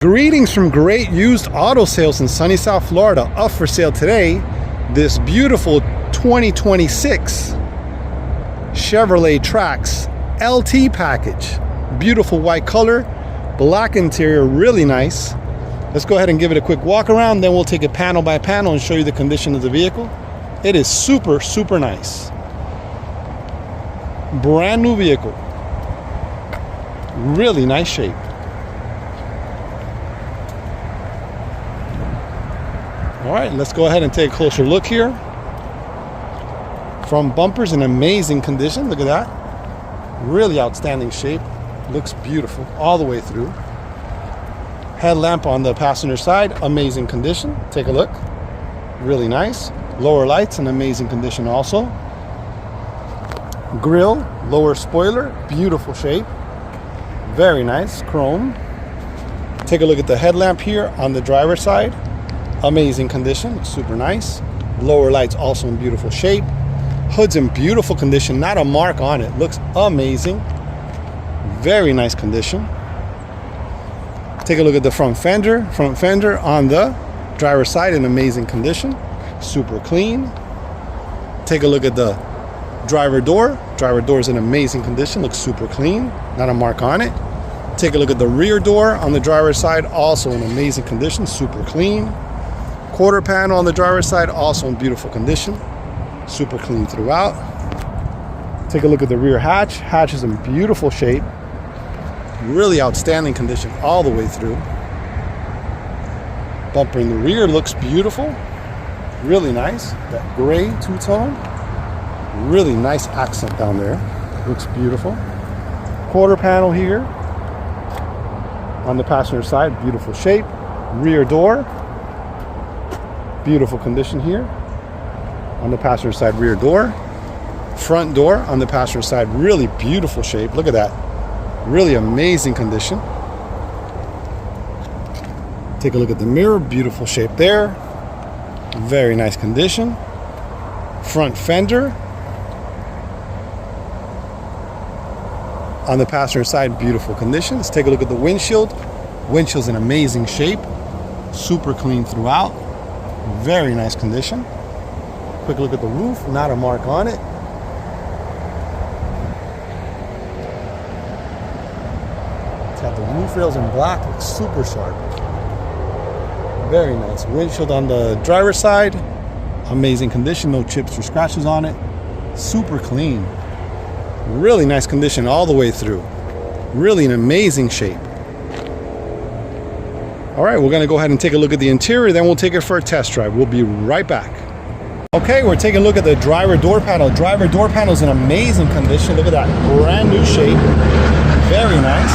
Greetings from Great Used Auto Sales in sunny South Florida. Up for sale today, this beautiful 2026 Chevrolet TRAX LT package. Beautiful white color, black interior, really nice. Let's go ahead and give it a quick walk around, then we'll take it panel by panel and show you the condition of the vehicle. It is super nice. Brand new vehicle. Really nice shape. All right, let's go ahead and take a closer look here. Front bumper's in amazing condition. Look at that. Really outstanding shape. Looks beautiful all the way through. Headlamp on the passenger side, amazing condition. Take a look. Really nice. Lower lights in amazing condition also. Grille, lower spoiler, beautiful shape. Very nice, chrome. Take a look at the headlamp here on the driver's side. Amazing condition, super nice. Lower lights also in beautiful shape. Hood's in beautiful condition, not a mark on it. Looks amazing. Very nice condition. Take a look at the front fender. Front fender on the driver's side in amazing condition. Super clean. Take a look at the driver door. Driver door is in amazing condition. Looks super clean, not a mark on it. Take a look at the rear door on the driver's side. Also in amazing condition, super clean. Quarter panel on the driver's side, also in beautiful condition. Super clean throughout. Take a look at the rear hatch. Hatch is in beautiful shape. Really outstanding condition all the way through. Bumper in the rear looks beautiful. Really nice. That gray two-tone. Really nice accent down there. Looks beautiful. Quarter panel here on the passenger side, beautiful shape. Rear door. Beautiful condition here on the passenger side, rear door. Front door on the passenger side, really beautiful shape. Look at that. Really amazing condition. Take a look at the mirror, beautiful shape there. Very nice condition. Front fender on the passenger side, beautiful condition. Let's take a look at the windshield. Windshield's in amazing shape. Super clean throughout. Very nice condition. Quick look at the roof, not a mark on it. It's got the roof rails in black, looks super sharp. Very nice. Windshield on the driver's side, amazing condition, no chips or scratches on it. Super clean. Really nice condition all the way through. Really an amazing shape. All right, we're gonna go ahead and take a look at the interior, then we'll take it for a test drive. We'll be right back. Okay, we're taking a look at the driver door panel. Driver door panel is in amazing condition. Look at that, brand new shape. Very nice.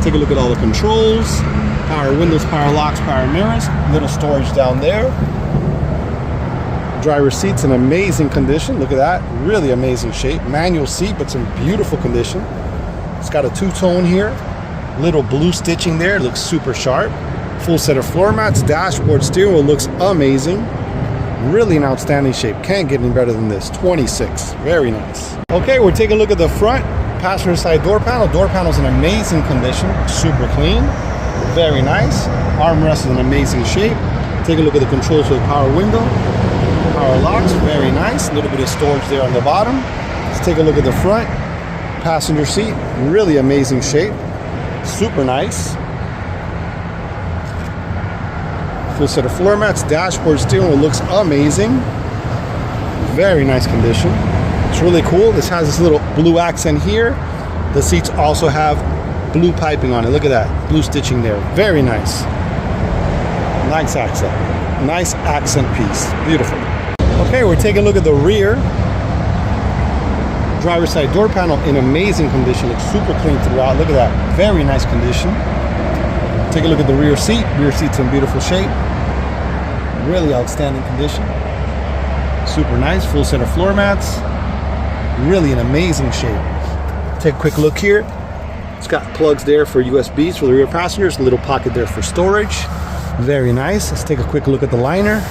Take a look at all the controls. Power windows, power locks, power mirrors. Little storage down there. Driver seat's in amazing condition. Look at that, really amazing shape. Manual seat, but it's in beautiful condition. It's got a two-tone here. Little blue stitching there, looks super sharp. Full set of floor mats, dashboard, steering wheel looks amazing. Really an outstanding shape. Can't get any better than this. 26, very nice. Okay, we're taking a look at the front passenger side door panel. Door panel's in amazing condition, super clean, very nice. Armrest is in amazing shape. Take a look at the controls for the power window, power locks, very nice. A little bit of storage there on the bottom. Let's take a look at the front passenger seat. Really amazing shape. Super nice. Full set of floor mats, dashboard, steering wheel looks amazing. Very nice condition. It's really cool. This has this little blue accent here. The seats also have blue piping on it. Look at that, blue stitching there. Very nice. Nice accent. Nice accent piece. Beautiful. Okay, we're taking a look at the rear. Driver's side door panel in amazing condition. Looks super clean throughout. Look at that. Very nice condition. Take a look at the rear seat. Rear seat's in beautiful shape. Really outstanding condition. Super nice. Full set of floor mats. Really an amazing shape. Take a quick look here. It's got plugs there for USBs for the rear passengers. A little pocket there for storage. Very nice. Let's take a quick look at the liner.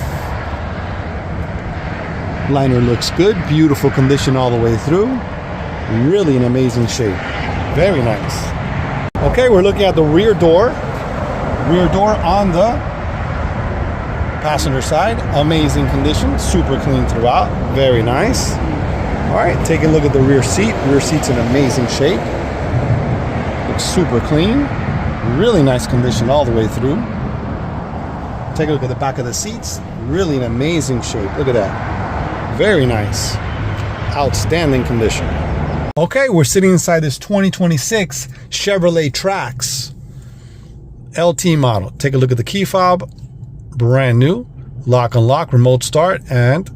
Liner looks good, beautiful condition all the way through. Really an amazing shape. Very nice. Okay, we're looking at the rear door. Rear door on the passenger side. Amazing condition. Super clean throughout. Very nice. All right, take a look at the rear seat. Rear seat's in amazing shape. Looks super clean. Really nice condition all the way through. Take a look at the back of the seats. Really in amazing shape. Look at that. Very nice. Outstanding condition. Okay, we're sitting inside this 2026 Chevrolet TRAX LT model. Take a look at the key fob. Brand new. Lock unlock, remote start, and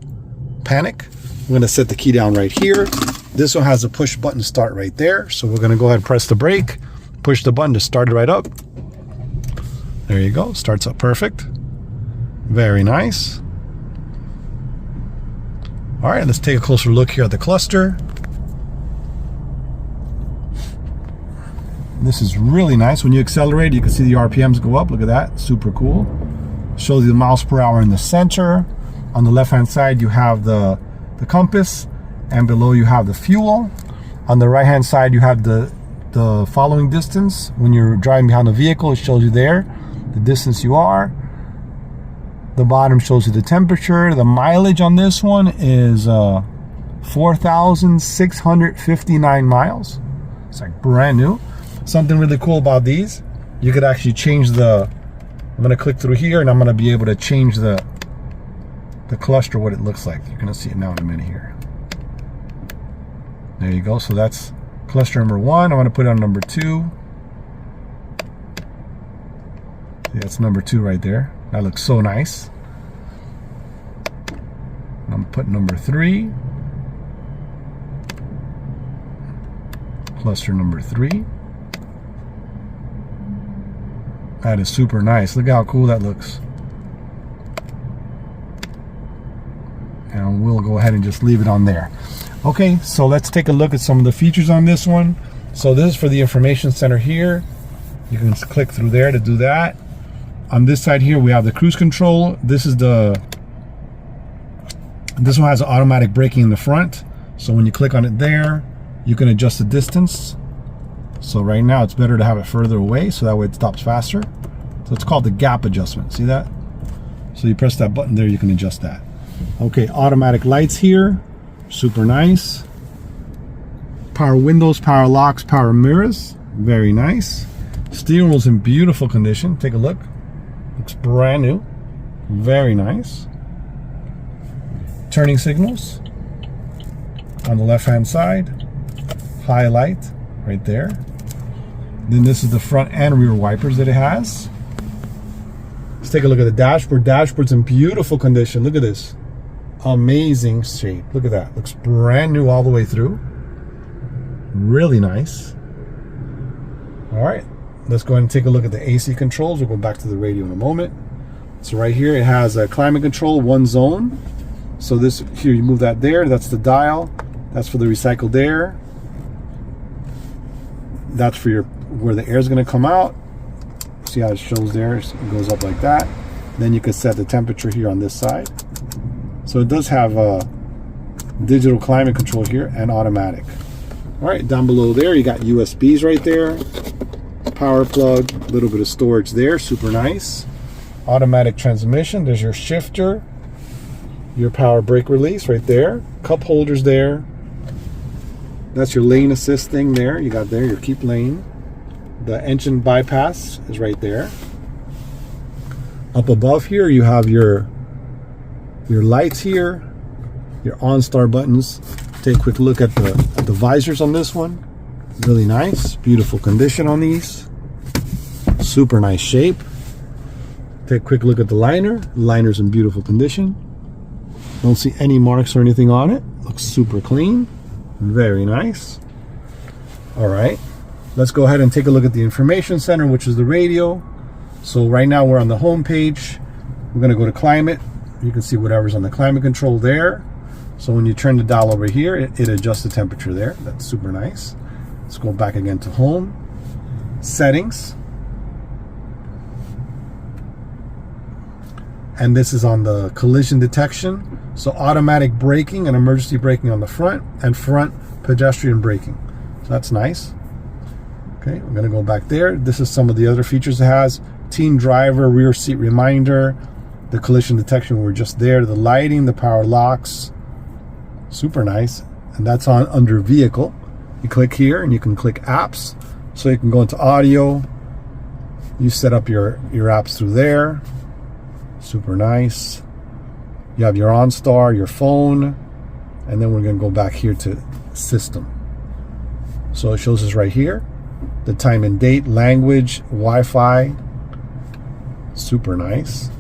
panic. I'm going to set the key down right here. This one has a push button start right there. So we're going to go ahead and press the brake. Push the button to start it right up. There you go. Starts up perfect. Very nice. All right, let's take a closer look here at the cluster. This is really nice. When you accelerate, you can see the RPMs go up. Look at that. Super cool. Shows you the miles per hour in the center. On the left-hand side, you have the compass, and below you have the fuel. On the right-hand side, you have the following distance. When you're driving behind the vehicle, it shows you there the distance you are. The bottom shows you the temperature. The mileage on this one is 4,659 miles. It's like brand new. Something really cool about these, you could actually change I'm going to click through here and I'm going to be able to change the cluster, what it looks like. You're going to see it now in a minute here. There you go. So that's cluster number 1. I'm going to put it on number 2. See, that's number 2 right there. That looks so nice. I'm going to put number 3. Cluster number 3. That is super nice. Look how cool that looks. And we'll go ahead and just leave it on there. Okay, so let's take a look at some of the features on this one. So this is for the information center here. You can click through there to do that. On this side here, we have the cruise control. This one has automatic braking in the front. So when you click on it there, you can adjust the distance. So right now it's better to have it further away so that way it stops faster. So it's called the gap adjustment. See that? So you press that button there, you can adjust that. Okay, automatic lights here. Super nice. Power windows, power locks, power mirrors. Very nice. Steering wheel's in beautiful condition. Take a look. Looks brand new. Very nice. Turning signals on the left hand side. Highlight right there. Then this is the front and rear wipers that it has. Let's take a look at the dashboard. Dashboard's in beautiful condition. Look at this. Amazing shape. Look at that. Looks brand new all the way through. Really nice. All right. Let's go ahead and take a look at the AC controls. We'll go back to the radio in a moment. So right here it has a climate control, 1 zone. So this here, you move that there. That's the dial. That's for the recycled air. That's for where the air is going to come out. See how it shows there? It goes up like that. Then you can set the temperature here on this side. So it does have a digital climate control here and automatic. All right, down below there you got USBs right there. Power plug, a little bit of storage there. Super nice. Automatic transmission. There's your shifter. Your power brake release right there. Cup holders there. That's your lane assist thing there. You got there your keep lane. The engine bypass is right there. Up above here you have your lights here, your OnStar buttons. Take a quick look at the visors on this one. Really nice, beautiful condition on these. Super nice shape. Take a quick look at the liner. The liner's in beautiful condition. Don't see any marks or anything on it. Looks super clean. Very nice. All right, let's go ahead and take a look at the information center, which is the radio. So right now we're on the home page. We're going to go to climate. You can see whatever's on the climate control there. So when you turn the dial over here, it adjusts the temperature there. That's super nice. Let's go back again to home. Settings. And this is on the collision detection. So automatic braking and emergency braking on the front, and front pedestrian braking. So that's nice. Okay, we're gonna go back there. This is some of the other features it has. Teen driver, rear seat reminder, the collision detection, we were just there, the lighting, the power locks. Super nice. And that's on under vehicle. You click here and you can click apps. So you can go into audio. You set up your apps through there. Super nice. You have your OnStar, your phone, and then we're gonna go back here to system. So it shows us right here, the time and date, language, Wi-Fi. Super nice.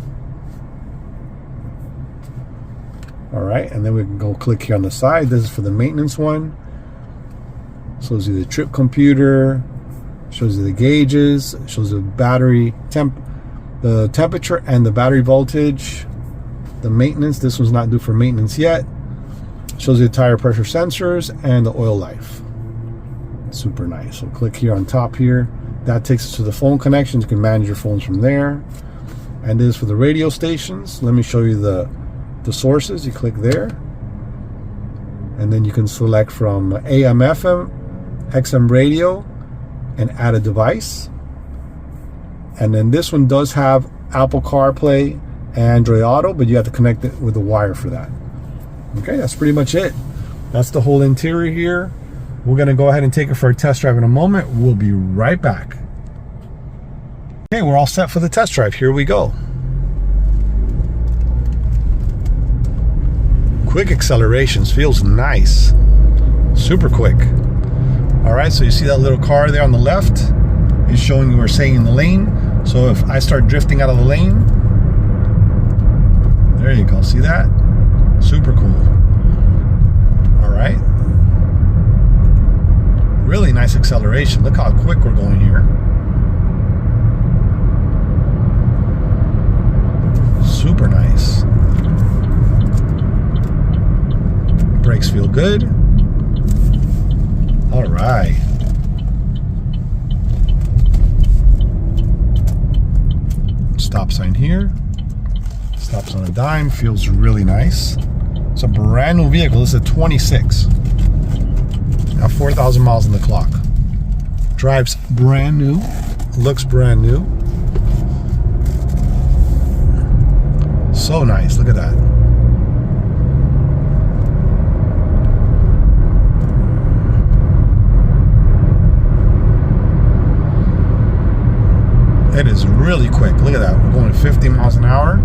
All right, and then we can go click here on the side. This is for the maintenance one. Shows you the trip computer, shows you the gauges, shows the battery the temperature and the battery voltage. The maintenance, this one's not due for maintenance yet. Shows you the tire pressure sensors and the oil life. Super nice. So click here on top here. That takes us to the phone connections. You can manage your phones from there. And this is for the radio stations. Let me show you the sources. You click there. And then you can select from AM, FM, XM radio, and add a device. And then this one does have Apple CarPlay, Android Auto, but you have to connect it with a wire for that. Okay, that's pretty much it. That's the whole interior here. We're gonna go ahead and take it for a test drive in a moment. We'll be right back. Okay, we're all set for the test drive. Here we go. Quick accelerations, feels nice. Super quick. All right, so you see that little car there on the left? It's showing we're staying in the lane. So if I start drifting out of the lane, there you go, see that? Super cool. All right. Really nice acceleration. Look how quick we're going here. Super nice. Brakes feel good. All right. Stop sign here. Stops on a dime. Feels really nice. It's a brand new vehicle. This is a 26. Got 4,000 miles on the clock. Drives brand new. Looks brand new. So nice. Look at that. It is really quick. Look at that. We're going 50 miles an hour.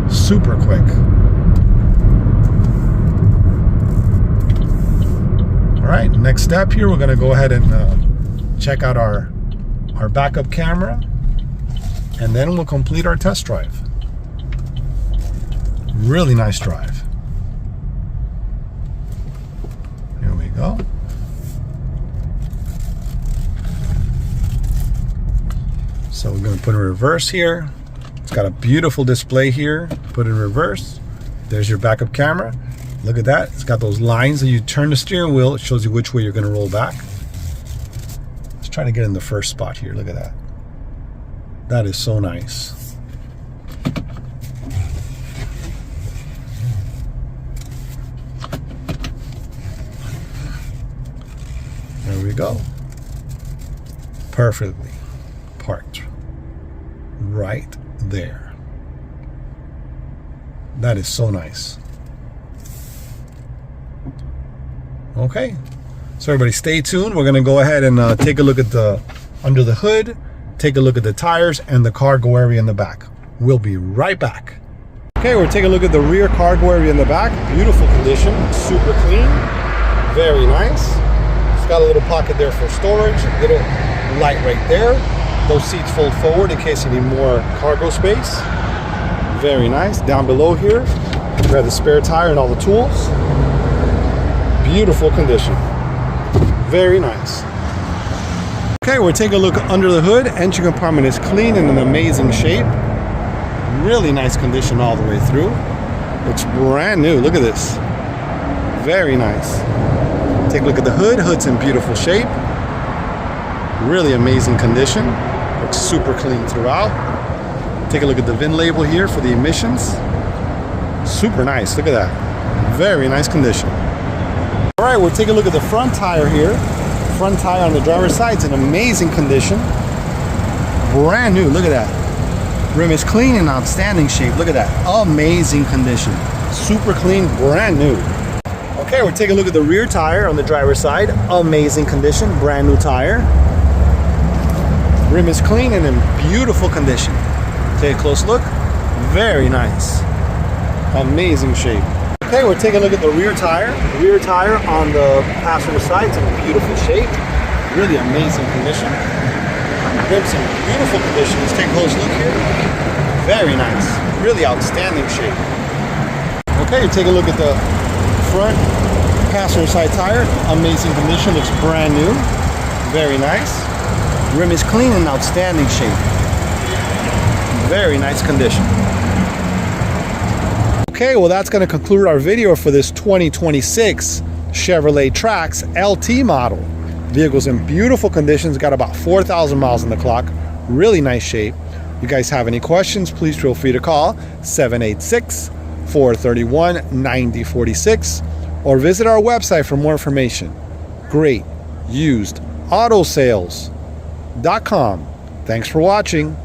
Super quick. All right, next step here, we're gonna go ahead and check out our backup camera, and then we'll complete our test drive. Really nice drive. Here we go. So we're going to put in reverse here. It's got a beautiful display here. Put it in reverse. There's your backup camera. Look at that. It's got those lines that you turn the steering wheel. It shows you which way you're going to roll back. Let's try to get in the first spot here. Look at that. That is so nice. There we go. Perfectly parked. Right there. That is so nice. Okay, so everybody stay tuned. We're gonna go ahead and take a look at the under the hood, take a look at the tires and the cargo area in the back. We'll be right back. Okay, we're taking a look at the rear cargo area in the back. Beautiful condition, super clean, very nice. It's got a little pocket there for storage, a little light right there. Those seats fold forward in case you need more cargo space. Very nice. Down below here, we have the spare tire and all the tools. Beautiful condition. Very nice. Okay, we're taking a look under the hood. Engine compartment is clean and in amazing shape. Really nice condition all the way through. Looks brand new. Look at this. Very nice. Take a look at the hood. Hood's in beautiful shape. Really amazing condition. Looks super clean throughout. Take a look at the VIN label here for the emissions. Super nice. Look at that. Very nice condition. All right, we'll take a look at the front tire here. front tire on the driver's side is in amazing condition. Brand new, look at that. Rim is clean and outstanding shape. Look at that, amazing condition. Super clean, brand new. Okay, we'll take a look at the rear tire on the driver's side. Amazing condition, brand new tire. Rim is clean and in beautiful condition. Take a close look, very nice. Amazing shape. Okay, we'll take a look at the rear tire. Rear tire on the passenger side is in beautiful shape. Really amazing condition. Rims in beautiful condition. Let's take a close look here. Very nice. Really outstanding shape. Okay, take a look at the front passenger side tire. Amazing condition. Looks brand new. Very nice. Rim is clean and outstanding shape. Very nice condition. Okay, well that's going to conclude our video for this 2026 Chevrolet TRAX LT model. Vehicle's in beautiful conditions, got about 4,000 miles on the clock. Really nice shape. You guys have any questions, please feel free to call 786-431-9046 or visit our website for more information. GreatUsedAutoSales.com. Thanks for watching.